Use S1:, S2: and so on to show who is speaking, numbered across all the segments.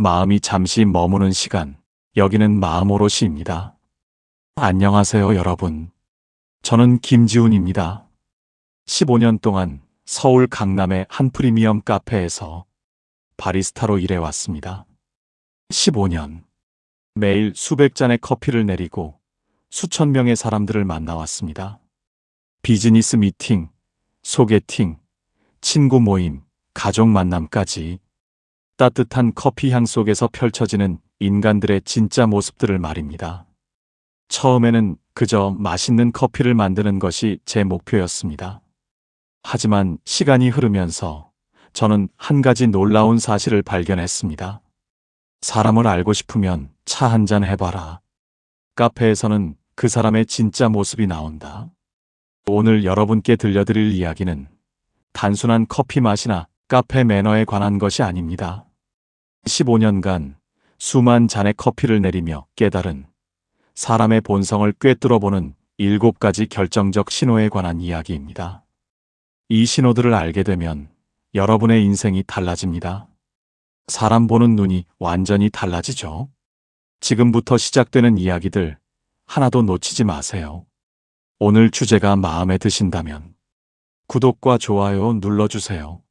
S1: 마음이 잠시 머무는 시간, 여기는 마음 오롯이입니다. 안녕하세요, 여러분. 저는 김지훈입니다. 15년 동안 서울 강남의 한 프리미엄 카페에서 바리스타로 일해왔습니다. 15년. 매일 수백 잔의 커피를 내리고 수천 명의 사람들을 만나왔습니다. 비즈니스 미팅, 소개팅, 친구 모임, 가족 만남까지 따뜻한 커피 향 속에서 펼쳐지는 인간들의 진짜 모습들을 말입니다. 처음에는 그저 맛있는 커피를 만드는 것이 제 목표였습니다. 하지만 시간이 흐르면서 저는 한 가지 놀라운 사실을 발견했습니다. 사람을 알고 싶으면 차 한잔 해봐라. 카페에서는 그 사람의 진짜 모습이 나온다. 오늘 여러분께 들려드릴 이야기는 단순한 커피 맛이나 카페 매너에 관한 것이 아닙니다. 15년간 수만 잔의 커피를 내리며 깨달은 사람의 본성을 꿰뚫어보는 7가지 결정적 신호에 관한 이야기입니다. 이 신호들을 알게 되면 여러분의 인생이 달라집니다. 사람 보는 눈이 완전히 달라지죠. 지금부터 시작되는 이야기들 하나도 놓치지 마세요. 오늘 주제가 마음에 드신다면 구독과 좋아요 눌러주세요.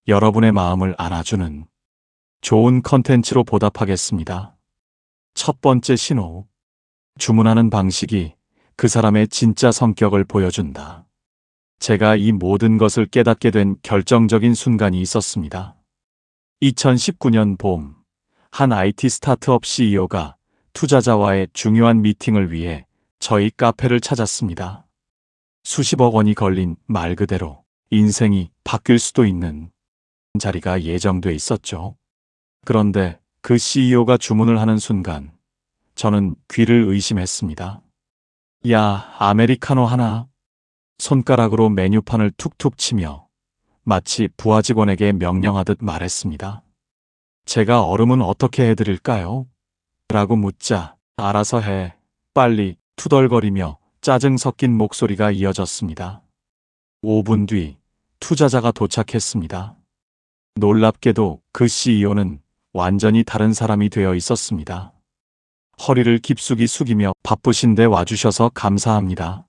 S1: 여러분의 마음을 안아주는 좋은 컨텐츠로 보답하겠습니다. 첫 번째 신호. 주문하는 방식이 그 사람의 진짜 성격을 보여준다. 제가 이 모든 것을 깨닫게 된 결정적인 순간이 있었습니다. 2019년 봄, 한 IT 스타트업 CEO가 투자자와의 중요한 미팅을 위해 저희 카페를 찾았습니다. 수십억 원이 걸린 말 그대로 인생이 바뀔 수도 있는 자리가 예정돼 있었죠. 그런데 그 CEO가 주문을 하는 순간 저는 귀를 의심했습니다. 야, 아메리카노 하나. 손가락으로 메뉴판을 툭툭 치며 마치 부하 직원에게 명령하듯 말했습니다. 제가 얼음은 어떻게 해드릴까요? 라고 묻자 알아서 해. 빨리 투덜거리며 짜증 섞인 목소리가 이어졌습니다. 5분 뒤 투자자가 도착했습니다. 놀랍게도 그 CEO는 완전히 다른 사람이 되어 있었습니다. 허리를 깊숙이 숙이며 바쁘신데 와주셔서 감사합니다.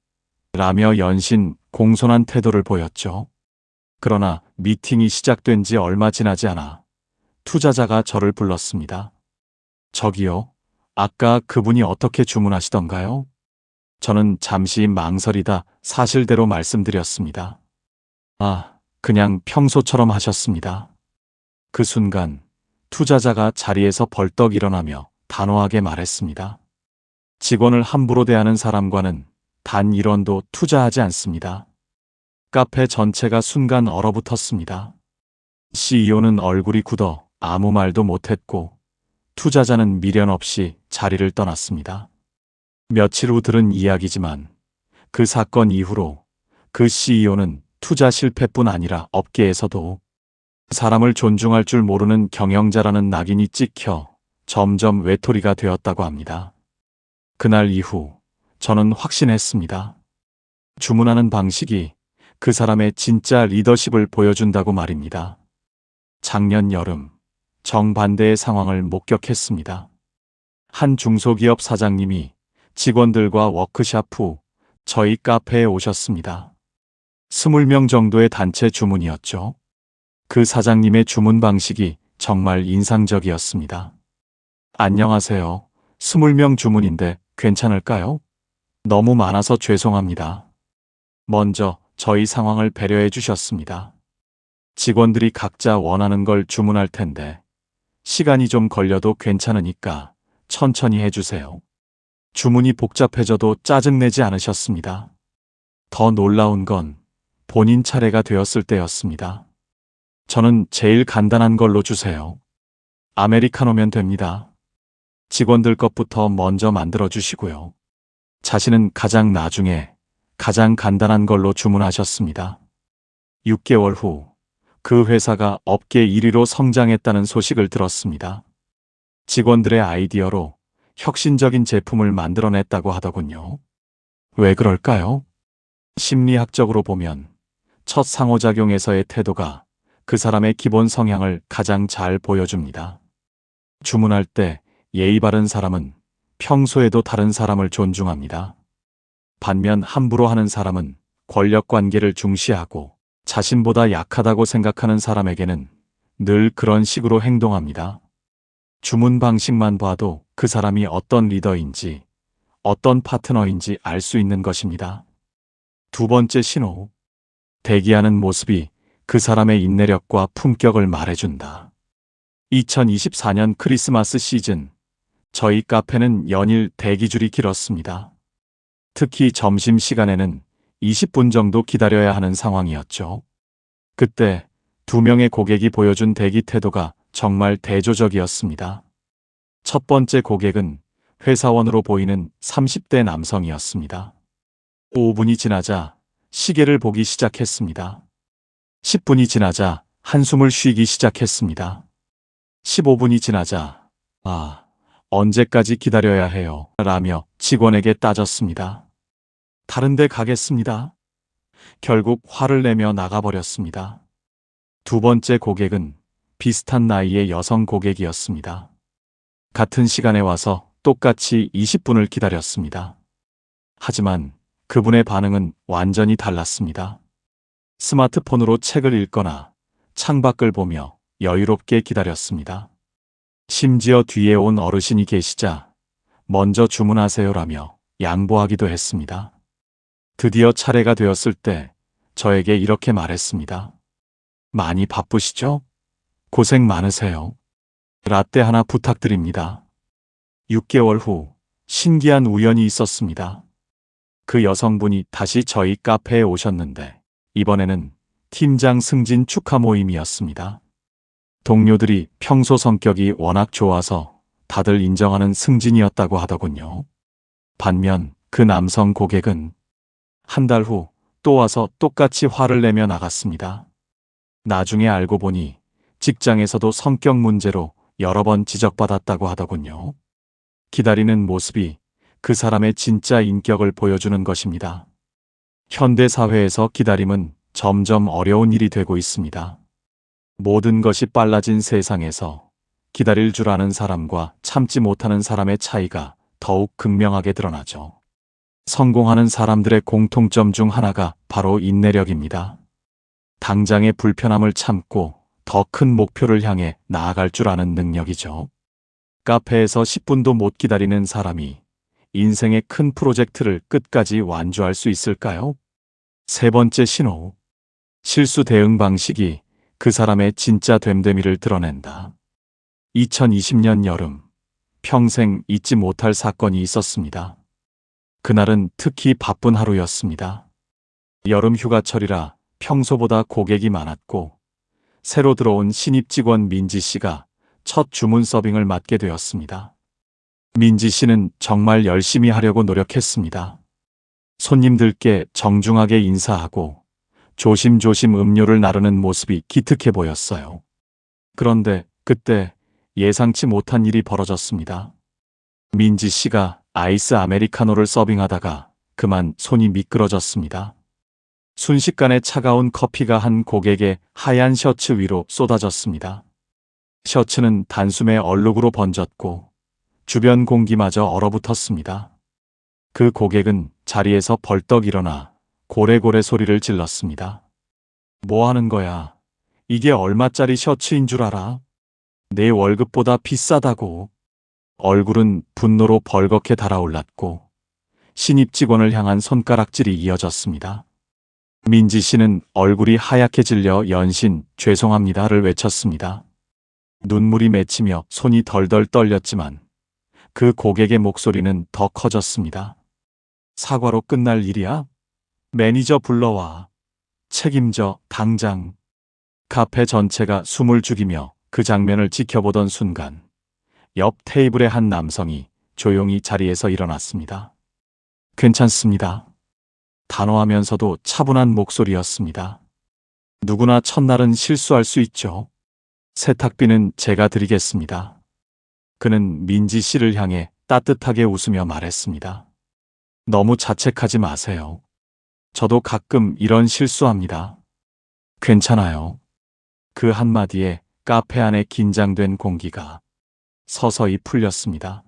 S1: 라며 연신 공손한 태도를 보였죠. 그러나 미팅이 시작된 지 얼마 지나지 않아 투자자가 저를 불렀습니다. 저기요, 아까 그분이 어떻게 주문하시던가요? 저는 잠시 망설이다 사실대로 말씀드렸습니다. 아, 그냥 평소처럼 하셨습니다. 그 순간 투자자가 자리에서 벌떡 일어나며 단호하게 말했습니다. 직원을 함부로 대하는 사람과는 단 1원도 투자하지 않습니다. 카페 전체가 순간 얼어붙었습니다. CEO는 얼굴이 굳어 아무 말도 못했고 투자자는 미련 없이 자리를 떠났습니다. 며칠 후 들은 이야기지만 그 사건 이후로 그 CEO는 투자 실패뿐 아니라 업계에서도 사람을 존중할 줄 모르는 경영자라는 낙인이 찍혀 점점 외톨이가 되었다고 합니다. 그날 이후 저는 확신했습니다. 주문하는 방식이 그 사람의 진짜 리더십을 보여준다고 말입니다. 작년 여름 정반대의 상황을 목격했습니다. 한 중소기업 사장님이 직원들과 워크샵 후 저희 카페에 오셨습니다. 20명 정도의 단체 주문이었죠. 그 사장님의 주문 방식이 정말 인상적이었습니다. 안녕하세요. 20명 주문인데 괜찮을까요? 너무 많아서 죄송합니다. 먼저 저희 상황을 배려해 주셨습니다. 직원들이 각자 원하는 걸 주문할 텐데 시간이 좀 걸려도 괜찮으니까 천천히 해주세요. 주문이 복잡해져도 짜증내지 않으셨습니다. 더 놀라운 건 본인 차례가 되었을 때였습니다. 저는 제일 간단한 걸로 주세요. 아메리카노면 됩니다. 직원들 것부터 먼저 만들어 주시고요. 자신은 가장 나중에 가장 간단한 걸로 주문하셨습니다. 6개월 후 그 회사가 업계 1위로 성장했다는 소식을 들었습니다. 직원들의 아이디어로 혁신적인 제품을 만들어냈다고 하더군요. 왜 그럴까요? 심리학적으로 보면 첫 상호작용에서의 태도가 그 사람의 기본 성향을 가장 잘 보여줍니다. 주문할 때 예의 바른 사람은 평소에도 다른 사람을 존중합니다. 반면 함부로 하는 사람은 권력 관계를 중시하고 자신보다 약하다고 생각하는 사람에게는 늘 그런 식으로 행동합니다. 주문 방식만 봐도 그 사람이 어떤 리더인지, 어떤 파트너인지 알 수 있는 것입니다. 두 번째 신호. 대기하는 모습이 그 사람의 인내력과 품격을 말해준다. 2024년 크리스마스 시즌, 저희 카페는 연일 대기줄이 길었습니다. 특히 점심시간에는 20분 정도 기다려야 하는 상황이었죠. 그때 2명의 고객이 보여준 대기 태도가 정말 대조적이었습니다. 첫 번째 고객은 회사원으로 보이는 30대 남성이었습니다. 5분이 지나자 시계를 보기 시작했습니다. 10분이 지나자 한숨을 쉬기 시작했습니다. 15분이 지나자 언제까지 기다려야 해요? 라며 직원에게 따졌습니다. 다른 데 가겠습니다. 결국 화를 내며 나가버렸습니다. 두 번째 고객은 비슷한 나이의 여성 고객이었습니다. 같은 시간에 와서 똑같이 20분을 기다렸습니다. 하지만 그분의 반응은 완전히 달랐습니다. 스마트폰으로 책을 읽거나 창밖을 보며 여유롭게 기다렸습니다. 심지어 뒤에 온 어르신이 계시자 먼저 주문하세요라며 양보하기도 했습니다. 드디어 차례가 되었을 때 저에게 이렇게 말했습니다. 많이 바쁘시죠? 고생 많으세요. 라떼 하나 부탁드립니다. 6개월 후 신기한 우연이 있었습니다. 그 여성분이 다시 저희 카페에 오셨는데 이번에는 팀장 승진 축하 모임이었습니다. 동료들이 평소 성격이 워낙 좋아서 다들 인정하는 승진이었다고 하더군요. 반면 그 남성 고객은 한 달 후 또 와서 똑같이 화를 내며 나갔습니다. 나중에 알고 보니 직장에서도 성격 문제로 여러 번 지적받았다고 하더군요. 기다리는 모습이 그 사람의 진짜 인격을 보여주는 것입니다. 현대 사회에서 기다림은 점점 어려운 일이 되고 있습니다. 모든 것이 빨라진 세상에서 기다릴 줄 아는 사람과 참지 못하는 사람의 차이가 더욱 극명하게 드러나죠. 성공하는 사람들의 공통점 중 하나가 바로 인내력입니다. 당장의 불편함을 참고 더 큰 목표를 향해 나아갈 줄 아는 능력이죠. 카페에서 10분도 못 기다리는 사람이 인생의 큰 프로젝트를 끝까지 완주할 수 있을까요? 세 번째 신호. 실수 대응 방식이 그 사람의 진짜 됨됨이를 드러낸다. 2020년 여름, 평생 잊지 못할 사건이 있었습니다. 그날은 특히 바쁜 하루였습니다. 여름 휴가철이라 평소보다 고객이 많았고 새로 들어온 신입 직원 민지 씨가 첫 주문 서빙을 맡게 되었습니다. 민지 씨는 정말 열심히 하려고 노력했습니다. 손님들께 정중하게 인사하고 조심조심 음료를 나르는 모습이 기특해 보였어요. 그런데 그때 예상치 못한 일이 벌어졌습니다. 민지 씨가 아이스 아메리카노를 서빙하다가 그만 손이 미끄러졌습니다. 순식간에 차가운 커피가 한 고객의 하얀 셔츠 위로 쏟아졌습니다. 셔츠는 단숨에 얼룩으로 번졌고 주변 공기마저 얼어붙었습니다. 그 고객은 자리에서 벌떡 일어나 고래고래 소리를 질렀습니다. 뭐 하는 거야? 이게 얼마짜리 셔츠인 줄 알아? 내 월급보다 비싸다고. 얼굴은 분노로 벌겋게 달아올랐고 신입 직원을 향한 손가락질이 이어졌습니다. 민지 씨는 얼굴이 하얗게 질려 연신 죄송합니다를 외쳤습니다. 눈물이 맺히며 손이 덜덜 떨렸지만 그 고객의 목소리는 더 커졌습니다. 사과로 끝날 일이야? 매니저 불러와. 책임져, 당장. 카페 전체가 숨을 죽이며 그 장면을 지켜보던 순간 옆 테이블의 한 남성이 조용히 자리에서 일어났습니다. 괜찮습니다. 단호하면서도 차분한 목소리였습니다. 누구나 첫날은 실수할 수 있죠. 세탁비는 제가 드리겠습니다. 그는 민지 씨를 향해 따뜻하게 웃으며 말했습니다. 너무 자책하지 마세요. 저도 가끔 이런 실수합니다. 괜찮아요. 그 한마디에 카페 안의 긴장된 공기가 서서히 풀렸습니다.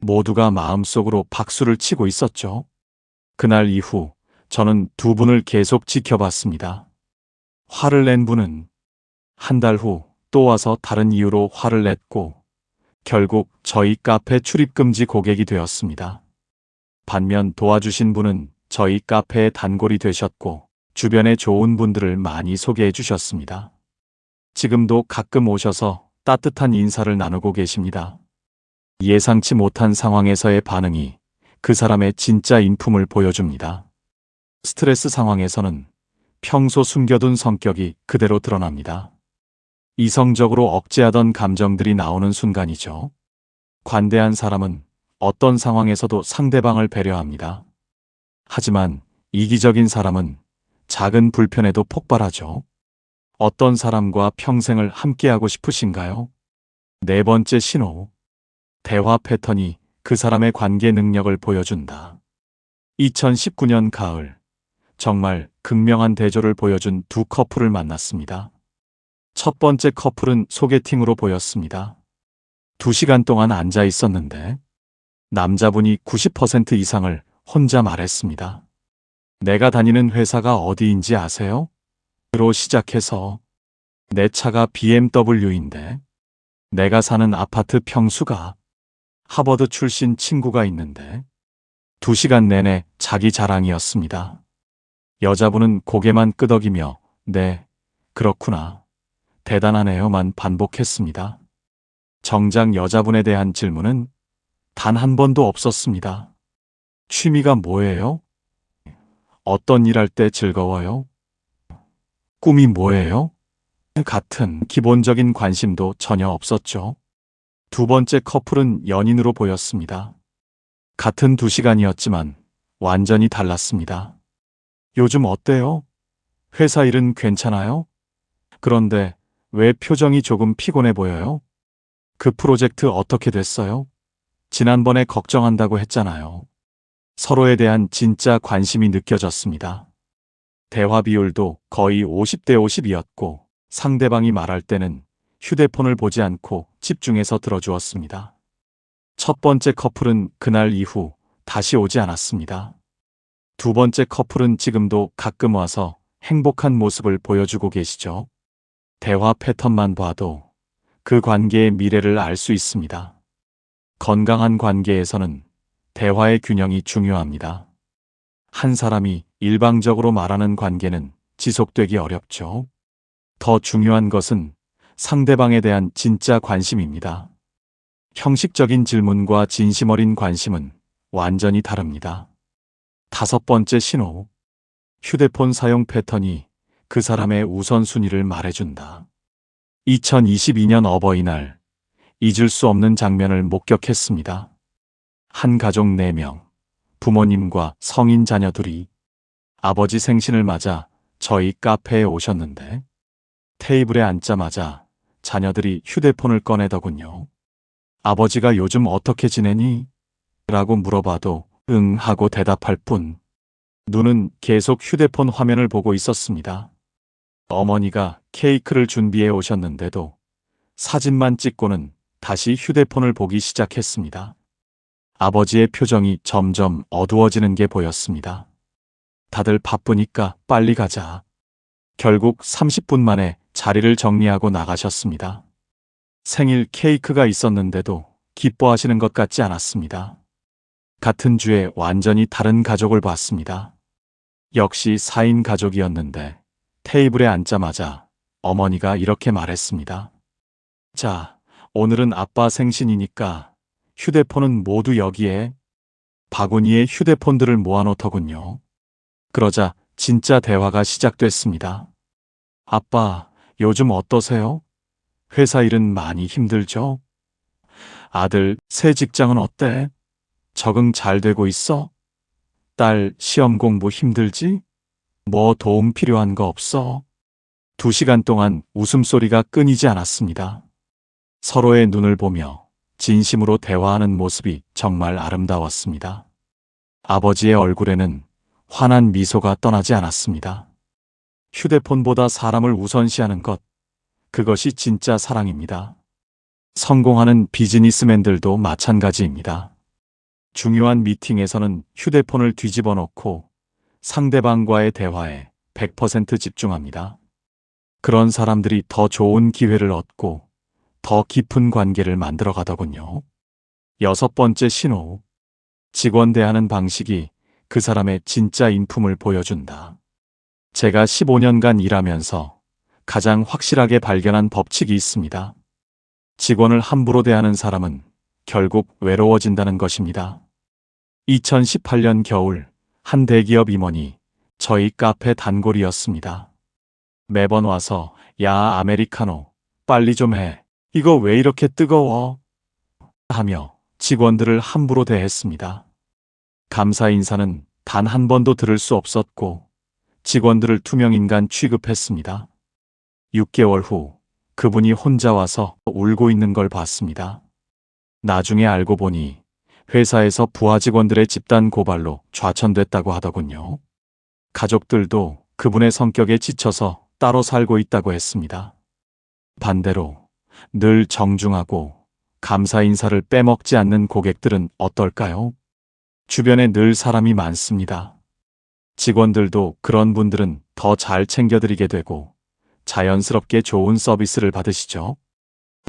S1: 모두가 마음속으로 박수를 치고 있었죠. 그날 이후 저는 두 분을 계속 지켜봤습니다. 화를 낸 분은 한 달 후 또 와서 다른 이유로 화를 냈고 결국 저희 카페 출입금지 고객이 되었습니다. 반면 도와주신 분은 저희 카페의 단골이 되셨고 주변에 좋은 분들을 많이 소개해 주셨습니다. 지금도 가끔 오셔서 따뜻한 인사를 나누고 계십니다. 예상치 못한 상황에서의 반응이 그 사람의 진짜 인품을 보여줍니다. 스트레스 상황에서는 평소 숨겨둔 성격이 그대로 드러납니다. 이성적으로 억제하던 감정들이 나오는 순간이죠. 관대한 사람은 어떤 상황에서도 상대방을 배려합니다. 하지만 이기적인 사람은 작은 불편에도 폭발하죠. 어떤 사람과 평생을 함께하고 싶으신가요? 네 번째 신호. 대화 패턴이 그 사람의 관계 능력을 보여준다. 2019년 가을, 정말 극명한 대조를 보여준 두 커플을 만났습니다. 첫 번째 커플은 소개팅으로 보였습니다. 2시간 동안 앉아 있었는데 남자분이 90% 이상을 혼자 말했습니다. 내가 다니는 회사가 어디인지 아세요? 로 시작해서 내 차가 BMW인데 내가 사는 아파트 평수가 하버드 출신 친구가 있는데 2시간 내내 자기 자랑이었습니다. 여자분은 고개만 끄덕이며 네, 그렇구나. 대단하네요만 반복했습니다. 정작 여자분에 대한 질문은 단 한 번도 없었습니다. 취미가 뭐예요? 어떤 일 할 때 즐거워요? 꿈이 뭐예요? 같은 기본적인 관심도 전혀 없었죠. 두 번째 커플은 연인으로 보였습니다. 같은 2시간이었지만 완전히 달랐습니다. 요즘 어때요? 회사 일은 괜찮아요? 그런데 왜 표정이 조금 피곤해 보여요? 그 프로젝트 어떻게 됐어요? 지난번에 걱정한다고 했잖아요. 서로에 대한 진짜 관심이 느껴졌습니다. 대화 비율도 거의 50대 50이었고 상대방이 말할 때는 휴대폰을 보지 않고 집중해서 들어주었습니다. 첫 번째 커플은 그날 이후 다시 오지 않았습니다. 두 번째 커플은 지금도 가끔 와서 행복한 모습을 보여주고 계시죠. 대화 패턴만 봐도 그 관계의 미래를 알 수 있습니다. 건강한 관계에서는 대화의 균형이 중요합니다. 한 사람이 일방적으로 말하는 관계는 지속되기 어렵죠. 더 중요한 것은 상대방에 대한 진짜 관심입니다. 형식적인 질문과 진심 어린 관심은 완전히 다릅니다. 다섯 번째 신호. 휴대폰 사용 패턴이 그 사람의 우선순위를 말해준다. 2022년 어버이날, 잊을 수 없는 장면을 목격했습니다. 한 가족 4명, 부모님과 성인 자녀 둘이 아버지 생신을 맞아 저희 카페에 오셨는데 테이블에 앉자마자 자녀들이 휴대폰을 꺼내더군요. 아버지가 요즘 어떻게 지내니? 라고 물어봐도 응 하고 대답할 뿐 눈은 계속 휴대폰 화면을 보고 있었습니다. 어머니가 케이크를 준비해 오셨는데도 사진만 찍고는 다시 휴대폰을 보기 시작했습니다. 아버지의 표정이 점점 어두워지는 게 보였습니다. 다들 바쁘니까 빨리 가자. 결국 30분 만에 자리를 정리하고 나가셨습니다. 생일 케이크가 있었는데도 기뻐하시는 것 같지 않았습니다. 같은 주에 완전히 다른 가족을 봤습니다. 역시 4인 가족이었는데 테이블에 앉자마자 어머니가 이렇게 말했습니다. 자, 오늘은 아빠 생신이니까 휴대폰은 모두 여기에. 바구니에 휴대폰들을 모아놓더군요. 그러자 진짜 대화가 시작됐습니다. 아빠, 요즘 어떠세요? 회사 일은 많이 힘들죠? 아들, 새 직장은 어때? 적응 잘 되고 있어? 딸, 시험 공부 힘들지? 뭐 도움 필요한 거 없어? 2시간 동안 웃음소리가 끊이지 않았습니다. 서로의 눈을 보며 진심으로 대화하는 모습이 정말 아름다웠습니다. 아버지의 얼굴에는 환한 미소가 떠나지 않았습니다. 휴대폰보다 사람을 우선시하는 것, 그것이 진짜 사랑입니다. 성공하는 비즈니스맨들도 마찬가지입니다. 중요한 미팅에서는 휴대폰을 뒤집어 놓고 상대방과의 대화에 100% 집중합니다. 그런 사람들이 더 좋은 기회를 얻고 더 깊은 관계를 만들어 가더군요. 여섯 번째 신호. 직원 대하는 방식이 그 사람의 진짜 인품을 보여준다. 제가 15년간 일하면서 가장 확실하게 발견한 법칙이 있습니다. 직원을 함부로 대하는 사람은 결국 외로워진다는 것입니다. 2018년 겨울 한 대기업 임원이 저희 카페 단골이었습니다. 매번 와서 야 아메리카노 빨리 좀 해. 이거 왜 이렇게 뜨거워? 하며 직원들을 함부로 대했습니다. 감사 인사는 단 한 번도 들을 수 없었고 직원들을 투명인간 취급했습니다. 6개월 후 그분이 혼자 와서 울고 있는 걸 봤습니다. 나중에 알고 보니 회사에서 부하 직원들의 집단 고발로 좌천됐다고 하더군요. 가족들도 그분의 성격에 지쳐서 따로 살고 있다고 했습니다. 반대로 늘 정중하고 감사 인사를 빼먹지 않는 고객들은 어떨까요? 주변에 늘 사람이 많습니다. 직원들도 그런 분들은 더 잘 챙겨드리게 되고 자연스럽게 좋은 서비스를 받으시죠.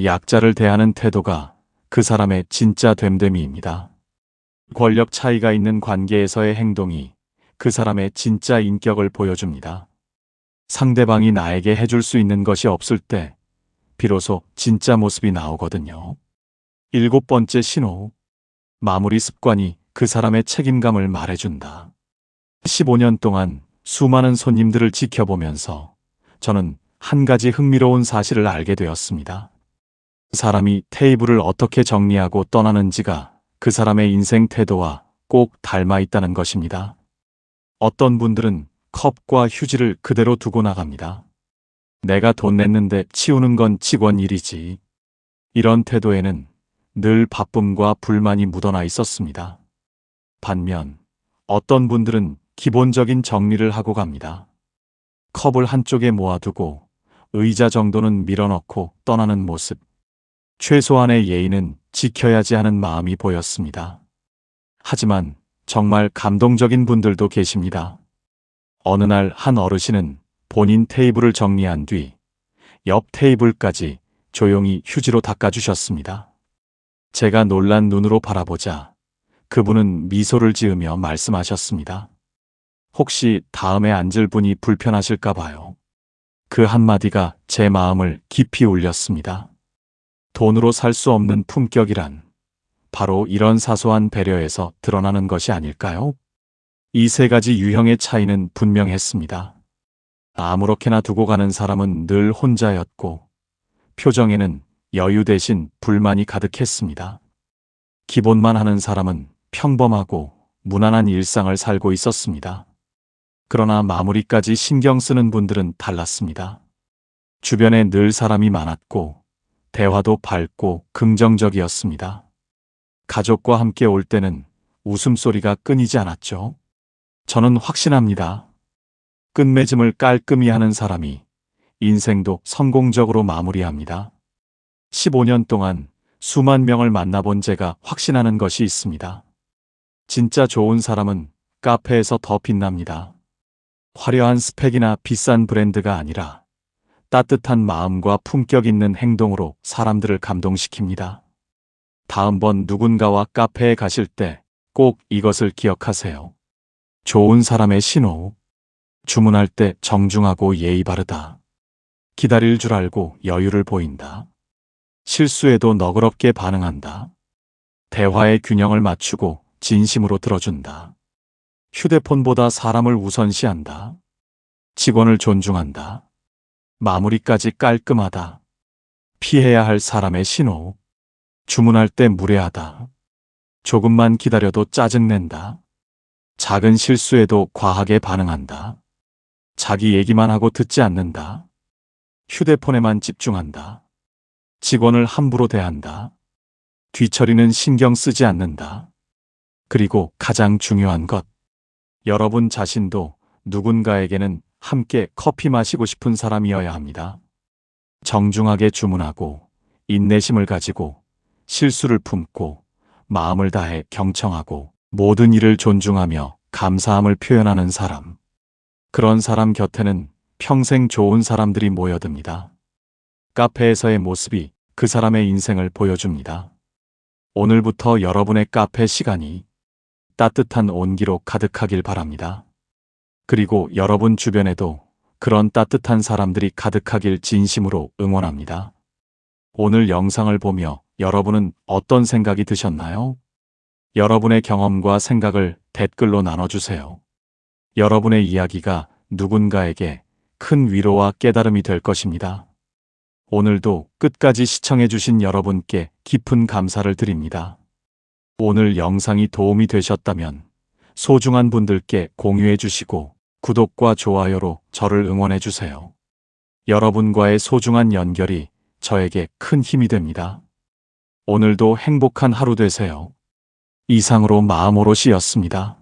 S1: 약자를 대하는 태도가 그 사람의 진짜 됨됨이입니다. 권력 차이가 있는 관계에서의 행동이 그 사람의 진짜 인격을 보여줍니다. 상대방이 나에게 해줄 수 있는 것이 없을 때 비로소 진짜 모습이 나오거든요. 일곱 번째 신호. 마무리 습관이 그 사람의 책임감을 말해준다. 15년 동안 수많은 손님들을 지켜보면서 저는 한 가지 흥미로운 사실을 알게 되었습니다. 사람이 테이블을 어떻게 정리하고 떠나는지가 그 사람의 인생 태도와 꼭 닮아 있다는 것입니다. 어떤 분들은 컵과 휴지를 그대로 두고 나갑니다. 내가 돈 냈는데 치우는 건 직원 일이지. 이런 태도에는 늘 바쁨과 불만이 묻어나 있었습니다. 반면 어떤 분들은 기본적인 정리를 하고 갑니다. 컵을 한쪽에 모아두고 의자 정도는 밀어넣고 떠나는 모습. 최소한의 예의는 지켜야지 하는 마음이 보였습니다. 하지만 정말 감동적인 분들도 계십니다. 어느 날 한 어르신은 본인 테이블을 정리한 뒤 옆 테이블까지 조용히 휴지로 닦아주셨습니다. 제가 놀란 눈으로 바라보자 그분은 미소를 지으며 말씀하셨습니다. 혹시 다음에 앉을 분이 불편하실까 봐요. 그 한마디가 제 마음을 깊이 울렸습니다. 돈으로 살 수 없는 품격이란 바로 이런 사소한 배려에서 드러나는 것이 아닐까요? 이 세 가지 유형의 차이는 분명했습니다. 아무렇게나 두고 가는 사람은 늘 혼자였고 표정에는 여유 대신 불만이 가득했습니다. 기본만 하는 사람은 평범하고 무난한 일상을 살고 있었습니다. 그러나 마무리까지 신경 쓰는 분들은 달랐습니다. 주변에 늘 사람이 많았고 대화도 밝고 긍정적이었습니다. 가족과 함께 올 때는 웃음소리가 끊이지 않았죠. 저는 확신합니다. 끝맺음을 깔끔히 하는 사람이 인생도 성공적으로 마무리합니다. 15년 동안 수만 명을 만나본 제가 확신하는 것이 있습니다. 진짜 좋은 사람은 카페에서 더 빛납니다. 화려한 스펙이나 비싼 브랜드가 아니라 따뜻한 마음과 품격 있는 행동으로 사람들을 감동시킵니다. 다음번 누군가와 카페에 가실 때 꼭 이것을 기억하세요. 좋은 사람의 신호. 주문할 때 정중하고 예의 바르다. 기다릴 줄 알고 여유를 보인다. 실수에도 너그럽게 반응한다. 대화의 균형을 맞추고 진심으로 들어준다. 휴대폰보다 사람을 우선시한다. 직원을 존중한다. 마무리까지 깔끔하다. 피해야 할 사람의 신호. 주문할 때 무례하다. 조금만 기다려도 짜증낸다. 작은 실수에도 과하게 반응한다. 자기 얘기만 하고 듣지 않는다. 휴대폰에만 집중한다. 직원을 함부로 대한다. 뒤처리는 신경 쓰지 않는다. 그리고 가장 중요한 것. 여러분 자신도 누군가에게는 함께 커피 마시고 싶은 사람이어야 합니다. 정중하게 주문하고 인내심을 가지고 실수를 품고 마음을 다해 경청하고 모든 일을 존중하며 감사함을 표현하는 사람. 그런 사람 곁에는 평생 좋은 사람들이 모여듭니다. 카페에서의 모습이 그 사람의 인생을 보여줍니다. 오늘부터 여러분의 카페 시간이 따뜻한 온기로 가득하길 바랍니다. 그리고 여러분 주변에도 그런 따뜻한 사람들이 가득하길 진심으로 응원합니다. 오늘 영상을 보며 여러분은 어떤 생각이 드셨나요? 여러분의 경험과 생각을 댓글로 나눠주세요. 여러분의 이야기가 누군가에게 큰 위로와 깨달음이 될 것입니다. 오늘도 끝까지 시청해주신 여러분께 깊은 감사를 드립니다. 오늘 영상이 도움이 되셨다면 소중한 분들께 공유해주시고 구독과 좋아요로 저를 응원해주세요. 여러분과의 소중한 연결이 저에게 큰 힘이 됩니다. 오늘도 행복한 하루 되세요. 이상으로 마음오롯이었습니다.